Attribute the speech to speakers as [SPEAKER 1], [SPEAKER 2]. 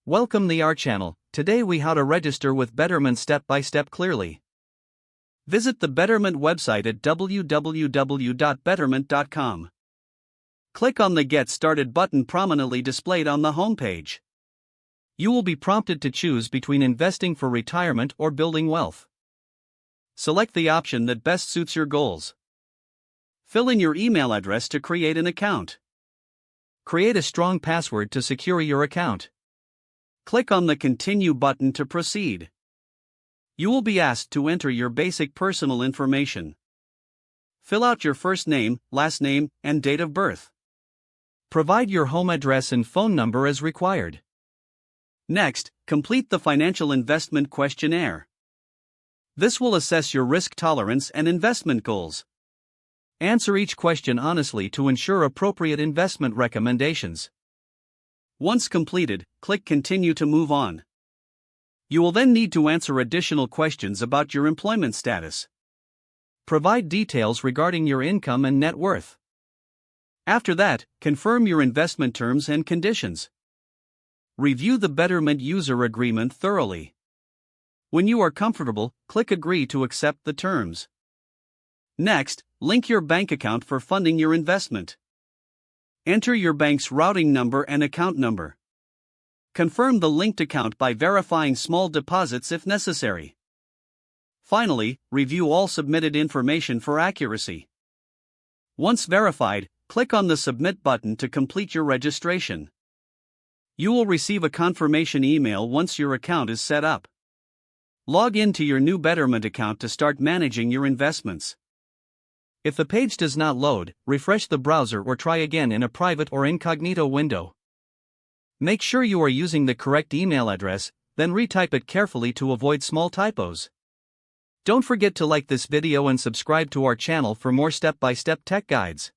[SPEAKER 1] Welcome to our channel. Today we how to register with Betterment step by step clearly. Visit the Betterment website at www.betterment.com. Click on the Get Started button prominently displayed on the homepage. You will be prompted to choose between investing for retirement or building wealth. Select the option that best suits your goals. Fill in your email address to create an account. Create a strong password to secure your account. Click on the Continue button to proceed. You will be asked to enter your basic personal information. Fill out your first name, last name, and date of birth. Provide your home address and phone number as required. Next, complete the financial investment questionnaire. This will assess your risk tolerance and investment goals. Answer each question honestly to ensure appropriate investment recommendations. Once completed, click Continue to move on. You will then need to answer additional questions about your employment status. Provide details regarding your income and net worth. After that, confirm your investment terms and conditions. Review the Betterment user agreement thoroughly. When you are comfortable, click Agree to accept the terms. Next, link your bank account for funding your investment. Enter your bank's routing number and account number. Confirm the linked account by verifying small deposits if necessary. Finally, review all submitted information for accuracy. Once verified, click on the Submit button to complete your registration. You will receive a confirmation email once your account is set up. Log in to your new Betterment account to start managing your investments. If the page does not load, refresh the browser or try again in a private or incognito window. Make sure you are using the correct email address, then retype it carefully to avoid small typos. Don't forget to like this video and subscribe to our channel for more step-by-step tech guides.